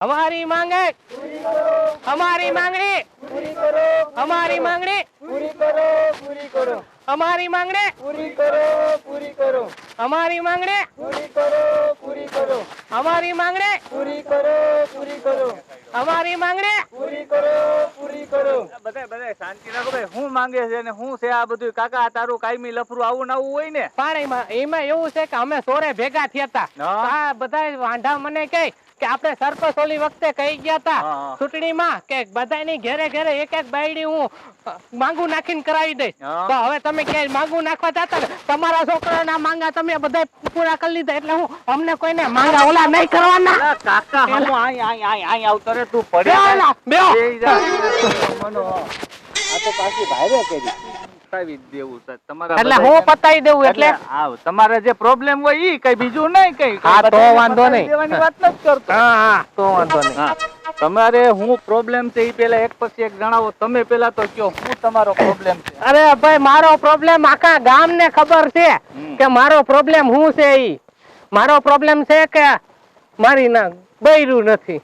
हमारी मांगे પૂરી કરો, हमारी मांगनी પૂરી કરો, हमारी मांगनी પૂરી કરો, પૂરી કરો, हमारी मांगनी પૂરી કરો, પૂરી કરો, हमारी मांगनी પૂરી કરો, પૂરી કરો, हमारी मांगनी પૂરી કરો, પૂરી કરો, हमारी मांगनी પૂરી કરો, પૂરી કરો. બધા શાંતિ રાખો ભાઈ. શું માંગે છે ને શું છે આ બધું? કાકા તારું કાયમી લફરું આવું ને આવું હોય ને? પાણીમાં એમાં એવું છે કે અમે સોરે ભેગા થયા હતા. હા. આ બધા વાંઢા મને કહે કે આપણે સરપંચ ઓલી વખતે કહી ગયા હતા હા. ચૂંટણીમાં કે બધાની ઘરે ઘરે એક એક બાયડી હું માંગુ નાખીને કરાવી દઈશ. હા. તો હવે તમે ક્યાંય માંગુ નાખવા જતા ને તમારા છોકરાના માંગા તમે બધા પૂરા કરી લીધા એટલે હું અમને કોઈને માંગા ઓલા નહીં કરવાના. અલા કાકા હું આઈ આવતો રે તું પડી બેહો ના, બેહો. બેહી જા. મનો આ તો પાછી ભાઈરે કરી પતાવી દેવું છે તમારા એટલે બધાય હું પતાવી દેવું એટલે આવ તમારે જે પ્રોબ્લેમ હોય ઈ કઈ બીજું નહીં કઈ હા, તો બધાને વાંધો પતાવી નહીં. દેવાની વાત નથી કરતો. હા હા તો વાંધો નહીં. હા તમારે હું પ્રોબ્લેમ છે ઈ પેલા એક પછી એક જણાવો. તમે પેલા તો કયો શું તમારો પ્રોબ્લેમ છે? અરે ભાઈ મારો પ્રોબ્લેમ આખા ગામને ખબર છે કે મારો પ્રોબ્લેમ શું છે. ઈ મારો પ્રોબ્લેમ છે કે મારી ના બૈરું નથી.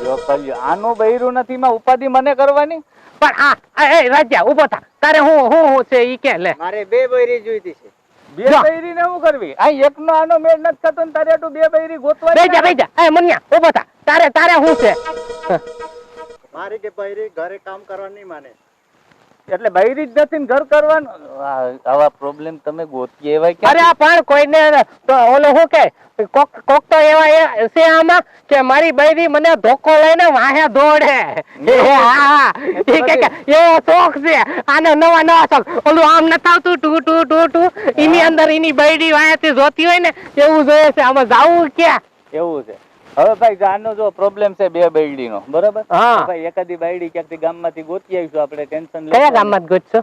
જો કલ્યો આનું બૈરું નથી માં ઉપાધિ મને કરવાની. પણ એ રાજા ઉભો થા તારે હું છે ઈ કે લે. મારે બે બૈરી જોઈતી છે. બે બૈરી ને શું કરવી? આ એકનો આનો મેળ નથી થતો ને તારે આટલું બે બૈરી ગોતવા બેજા એ મુન્યા ઉભો થા તારે શું છે? મારી કે બૈરી ઘરે કામ કરવા નહીં માને. એટલે બૈરી જ નથી ને ઘર કરવાનું. આવા પ્રોબ્લેમ તમે ગોતી એવા ક્યાં? અરે આ પણ કોઈને તો ઓલો શું કે કોક તો એવા છે આમાં કે મારી બૈરી મને ધોકો લઈને વાહે દોડે. હા ઈ કે એવો શોખ છે આને નવા શોખ. ઓલું આમ ન થાવતું ટુ એની અંદર એની બૈરી વાહેથી જોતી હોય ને એવું જોઈએ છે. આમાં જાવું ક્યાં? એવું છે. હવે ભાઈ આનો જો પ્રોબ્લેમ છે બે બૈડીનો બરાબર. હા. ભાઈ એકાદી બાયડી ક્યાંકથી ગામમાંથી ગોતી આવીશું આપણે ટેન્શન લે. કયા ગામમાં ગોતશો?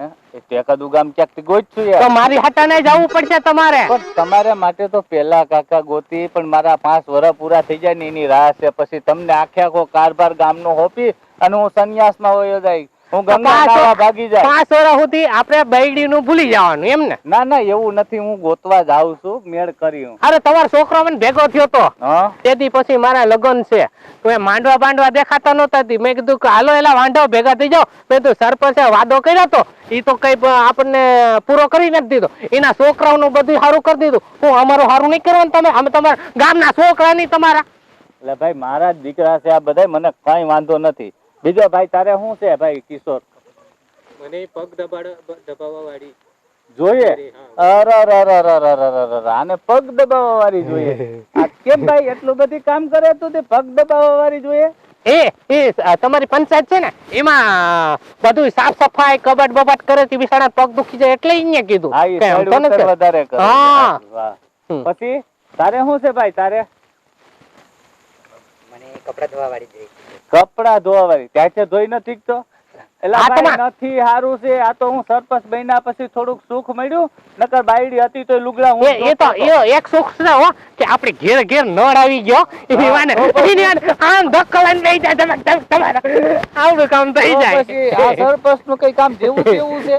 એકાદું ગામ ક્યાંકથી ગોતશું તો યાર. મારી હાટાને જવું પડશે તમારે. પણ તમારા માટે તો પેલા કાકા ગોતી પણ મારા 5 વર્ષ પૂરા થઈ જાય ને એની રાહ છે. પછી તમને આખે આખો કારભાર ગામનો હોપી અને હું સંન્યાસમાં વયો જાય. હું ગંગા નાવા ભાગી જાય. 5 વર્ષ સુધી આપણે બૈડીનું ભૂલી જવાનું એમ ને? ના ના એવું નથી. હું ગોતવા જાઉં છું મેળ કરી હું. અરે તમારો છોકરો મને ભેગો થયો તો હા તેથી પછી મારા લગ્ન છે તો એ માંડવા દેખાતા નહોતા. મેં કીધું કે હાલો એલા વાંઢો ભેગા થઈ જાઓ. મેં તો સરપંચે વાદો કર્યો તો એ તો કઈ આપણને પૂરો કરી નથી દીધો. એના છોકરાઓનું બધું સારું કરી દીધું. હું અમારું સારું નહીં કરવાનું તમે? અમે તમારા ગામના છોકરા નહીં તમારા. એટલે ભાઈ મારા જ દીકરા છે આ બધા. મને કઈ વાંધો નથી. બીજો ભાઈ તારે શું છે ભાઈ કિશોર? મને પગ દબાવવા વાળી જોઈએ. આને પગ દબાવવા વાળી જોઈએ. આ કેમ ભાઈ એટલું બધી કામ કરે તું તે પગ દબાવવા વાળી જોઈએ? એ તમારી પંચાયત છે ને એમાં બધું સાફ સફાઈ કબાટ બબાટ કરે તે બિચારા પગ દુખી જાય એટલે અહીંયા કીધું. હા એ કે આમ તો સાઈડ ઉપર નથી. વધારે કરે. હા. વાહ. પછી તારે શું છે ભાઈ? તારે મને કપડા ધોવા વાળી જોઈએ. કપડા ધોવા વાળી ત્યાંથી ધોઈ નથી તો એલા હા, ભાઈ નથી હારું છે. આ તો હું સરપંચ બન્યા પછી થોડુંક સુખ મળ્યું. નકર બાયડી હતી તો લુગડા હું એ તો એક સુખ છે હો કે આપણે ઘેર ઘેર નળ આવી ગયો એની વાને આમ ધક્કો લઈને લઈ જાય તમારા આવડું કામ થઈ જાય. પછી આ સરપંચ નું કઈ કામ જેવું તેવું છે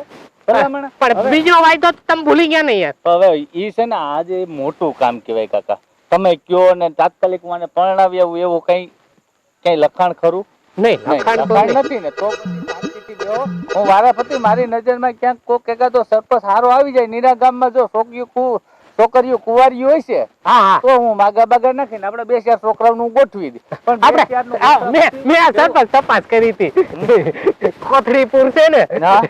ભલામણ. પણ બીજો વાયદો તો તમે ભૂલી ગયા નહીં યાર. હવે ઈ છે ને આજે મોટું કામ કહેવાય કાકા. તમે કયો ને તાત્કાલિક મને પરણાવી આવું એવું કઈ લખાણ ખરું? નહીં લખાણ તો નહીં. નથી ને તો પછી શાંતિથી બેહો. હું વારાફરતી મારી નજરમાં ક્યાંક કોક એકાદો સરપંચ હારો આવી જાય. નીરા ગામમાં જો છોકરીઓ કુંવારી હોય છે હા તો હું માગા બાગા નાખીને આપણે 2-4 છોકરાઓનું ગોઠવી દઈ. પણ આપણે મેં આ સરપંચ તપાસ કરી હતી કોથળીપુર છે ને હા.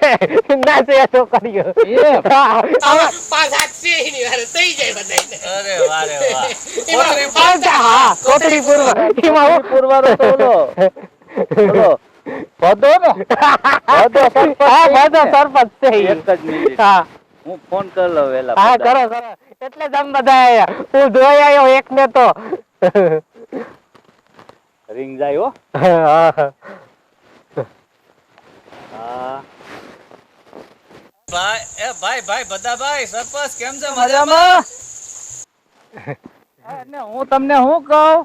ના છે છોકરીઓ. એમ? હા, આમાં 5-7 છે એની વારે થઈ જાય બધાયને. અરે વાહ રે વાહ. હા કોથળીપુરમાં એમાં હું પૂરવારો તો ઓલો ભદો ને ભદો સરપંચ. હા બધો સરપંચ છે ઈ. એક જ મિનિટ હા હું ફોન કરી લઉં વેલા. હા કરો એટલે જ આમ બધા આયા. હું જોઈ આવ્યો એક ને તો રિંગ જાય હો. હા હા ભાઈ બધાભાઈ સરપંચ કેમ છે? મજામાં? ને હું તમને શું કહું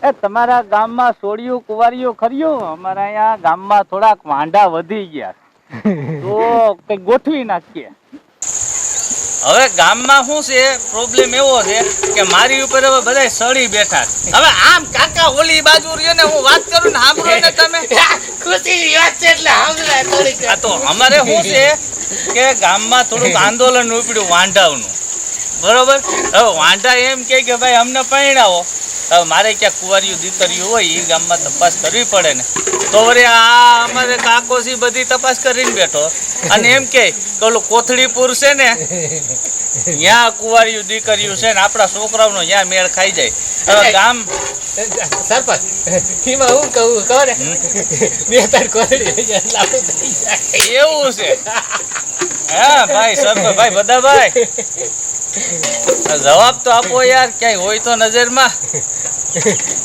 એ તમારા ગામમાં સોડિયું કુવારીયું ખર્યું. અમારા અહીંયા ગામમાં થોડાક વાંઢા વધી ગયા તો કઈ ગોઠવી નાખીએ. હવે ગામમાં શું છે પ્રોબ્લેમ એવો છે કે મારી ઉપર હવે બધા સડી બેઠા છે. હવે આમ કાકા ઓલી બાજુ રહ્યો ને હું વાત કરું ને સાંભળો ને તમે ખુશીની વાત છે એટલે સાંભળાય થોડીક. આ તો અમારે શું છે કે ગામમાં થોડુંક આંદોલન ઉપડ્યું વાંઢાવનું, બરોબર. હવે વાંઢા એમ કે ભાઈ અમને પરણાવો. હવે મારે ક્યાં કુંવારિયું દીકરીઓ હોય એ ગામમાં તપાસ કરવી પડે ને, તો વળી આ અમારે કાકોસી બધી તપાસ કરીને બેઠો અને એમ કે ઓલું કોથળીપુર છે ને ત્યાં કુંવારિયું દીકરીઓ છે ને આપણા છોકરાઓનો ત્યાં મેળ ખાઈ જાય. હવે ગામ સરપંચ એમાં હું કહું ખબર બે ત્રણ કોથળી થઈ જાય એટલે આપણું થઈ જાય. એવું છે. હા ભાઈ સરપંચ ભાઈ બધા ભાઈ જવાબ તો આપો યાર, ક્યાંય હોય તો નજરમાં.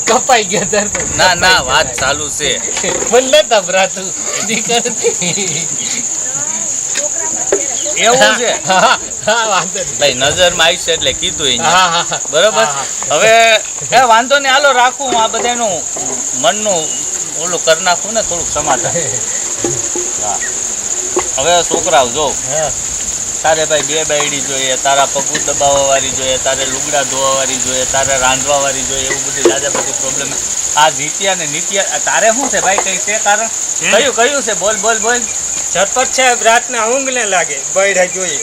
કપાઈ ગયો સરપંચ. ના ના વાત ચાલુ છે. મને નતા ભરાતું દીકરી. એવું છે હા હા વાંધો નહીં. ભાઈ નજરમાં આવી છે એટલે કીધું એને. હા હા બરોબર. હા, હવે એ વાંધો નહીં, હાલો રાખું હું આ બધાનું મનનું ઓલું કરી નાખું ને થોડુંક સમાધાન. હા હવે છોકરાઓ જો હા. તારે ભાઈ બે બાયડી જોઈએ, તારા પગું દબાવવા વાળી જોઈએ, તારે લુગડા ધોવા વાળી જોઈએ, તારે રાંધવા વાળી જોઈએ, એવું બધી દાદા બધી પ્રોબ્લેમ. આ જીત્યા ને નીત્યા તારે શું છે ભાઈ, કઈ છે કારણ? કયું છે? બોલ બોલ બોલ. ઝટપટ સાહેબ રાતના ઊંઘ ને લાગે બૈડા જોઈએ.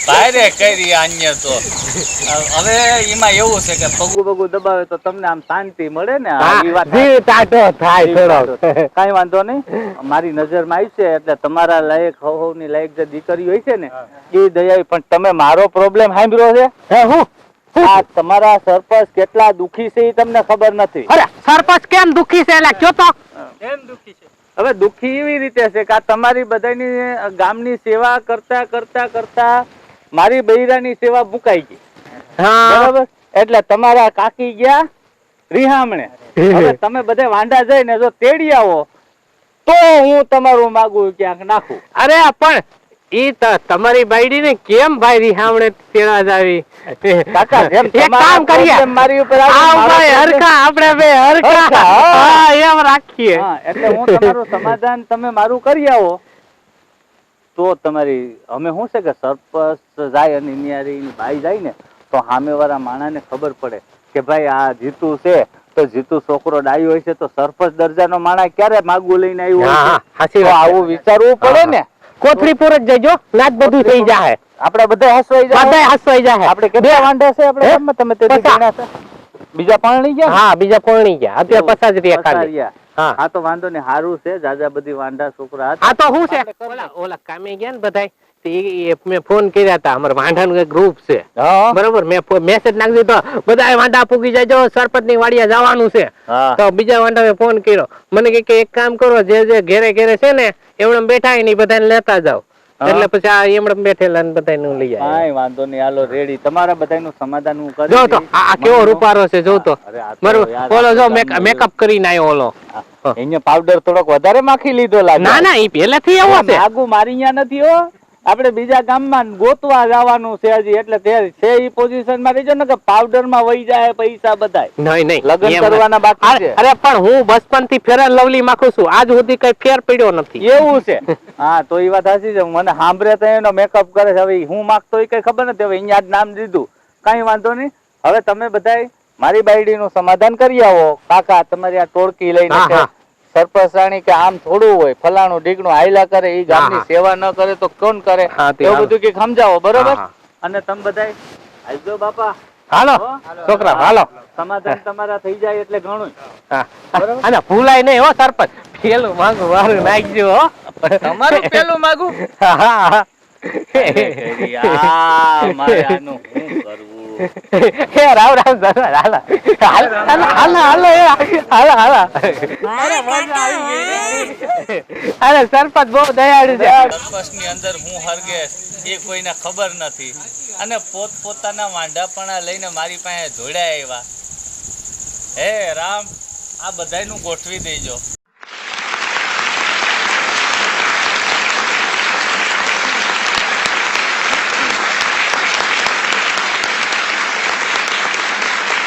ભાઈ રે કરી અન્ય તો હવે એમાં એવું છે કે પગું દબાવે તો તમને આમ શાંતિ મળે ને. જીવ ટાઢો થાય થોડો. કઈ વાંધો નહીં, મારી નજરમાં આવી છે એટલે તમારા લાયક ની લાયક જે દીકરી હોય છે ને એ દયા. પણ તમે મારો પ્રોબ્લેમ સાંભળ્યો છે? હે હું આ તમારા સરપંચ કેટલા દુખી છે એ તમને ખબર નથી. અરે સરપંચ કેમ દુખી છે એટલે કયો તો. એમ દુખી છે. હવે દુખી એવી રીતે છે કે આ તમારી બધાની ગામની સેવા કરતા કરતા કરતા મારી બૈરાની સેવા મુકાઈ ગઈ. હા બરાબર. એટલે તમારા કાકી ગયા રિહામણે. હવે તમે બધે વાંઢા જઈને જો તેડી આવો તો હું તમારું માગું ક્યાંક નાખું. અરે પણ ઈ તમારી બાયડી ને કેમ ભાઈ રિહામણે તેડા જાવી. કાકા જેમ એક કામ કરીએ, જેમ મારી ઉપર આવે, આવ મારો ભાઈ problem- હરખા આપણે બે હરખા. હરખા, હા. હા એમ રાખીએ. હા, એટલે હું તમારું સમાધાન તમે મારું કરી આવો તો તમારી અમે શું છે કે સરપંચ જાય અને નિયારી ભાઈ જાય ને તો સામેવાળા માણાને ખબર પડે કે ભાઈ આ જીતુ છે તો જીતુ છોકરો ડાયો હોય છે તો સરપંચ દરજાનો માણા ક્યારે માગું લઈને આવ્યો હોય હા, છે? સાચી તો વાત. આવું વિચારવું પડે ને. કોથળીપુર જ જજો, નાચ બધું થઈ જાય. આપણે બધા હસવાઈ જાય. બધાય હસવાઈ જાય. આપણે કેટલા વાંઢા છે આપણે હે? ગામમાં? તમે તેથી પચાસ. ગણ્યા છે? બીજા પરણી ગયા? હા બીજા પરણી ગયા, અત્યારે 50 રહ્યા પસાર ખાલી. રહ્યા. હા હા તો વાંધો નહીં, સારું છે. જાજા બધી વાંઢા છોકરા હતા. આ તો શું છે ઓલા કામે ગયા ને બધાય તે મેં ફોન કર્યા હતા. અમારા વાંઢાનું ગ્રુપ છે હા. બરોબર. મેં મેસેજ નાખી દીધો બધા વાંઢા પૂગી જાય, સરપંચ ની વાડિયા જવાનું છે. હા. તો બીજા વાંઢાએ ફોન કર્યો મને કે એક કામ કરો, જે જે ઘેરે ઘેરે છે ને એમણે બેઠા ને બધાને લેતા જાવ. હા. એટલે પછી આ એમણે બેઠેલા ને બધાને લઈ જાય. કાંઈ વાંધો નહીં, હાલો રેડી. તમારા બધાનું સમાધાન હું કરી જો તો દઈશ. આ કેવો મનનું. રૂપારો છે, જો તો અરે આ તો બરોબર. યાર ઓલો જો આપણું ગામનું મેકઅપ કરીને આવ્યો ઓલો. હા. એને પાવડર થોડોક વધારે માખી લીધો લાગે. ના ના ઈ પહેલેથી એવો છે. આગુ મારી અહીંયા નથી હો. આપણે બીજા ગામમાં ગોતવા જવાનું છે હજી, એટલે તે છે ઈ પોઝિશન માં રહેજો ને કે પાવડર માં વહી જાય પૈસા બધાય. નહીં નહીં લગ્ન એમ કરવાના બાકી છે. અરે પણ હું બચપન થી ફેર લવલી માખું છું, આજ સુધી કઈ ફેર પડ્યો નથી. એવું છે? હા તો એ વાત સાચી છે. મને સાંભળે તો એનો મેકઅપ કરે છે. હવે હું માગતો હોય કઈ ખબર નથી. હવે અહીંયા જ નામ દીધું, કઈ વાંધો નહીં. હવે તમે બધાય મારી બાયડી નું સમાધાન કરી આવો. કાકા તમારી આ ટોળકી લઈને હા, કે હા. સરપંચ રાણી કે આમ થોડું હોય, ફલાણું ઢીકણું હાયલા કરે, એ ગામની હા. સેવા ન કરે તો કોણ કરે? હા, તે એવું હાલો. બધું કે સમજાવો, બરોબર? હા, હા. અને તમે બધાય આવજો બાપા. હાલો હો? છોકરા હાલો. સમાધાન તમારા થઈ જાય એટલે ઘણું. હા. બરોબર. અને ભૂલાય નહીં હો સરપંચ, પેલું માંગુ વારું નાખજો હો. તમારું પેલું માગું? હા, હા. મારે આનું શું કરવું? હે રાવ રાવ સરપંચ, હાલો હાલો હાલો હાલો એ, હાલો હાલો. અરે સરપંચ બહુ દયાળુ છે. સરપંચની અંદર હું હરગે એ કોઈને ખબર નથી અને પોતપોતાના વાંઢાપણા લઈને મારી પાસે જોડ્યા આવ્યા. હે રામ, આ બધાયનું ગોઠવી દેજો.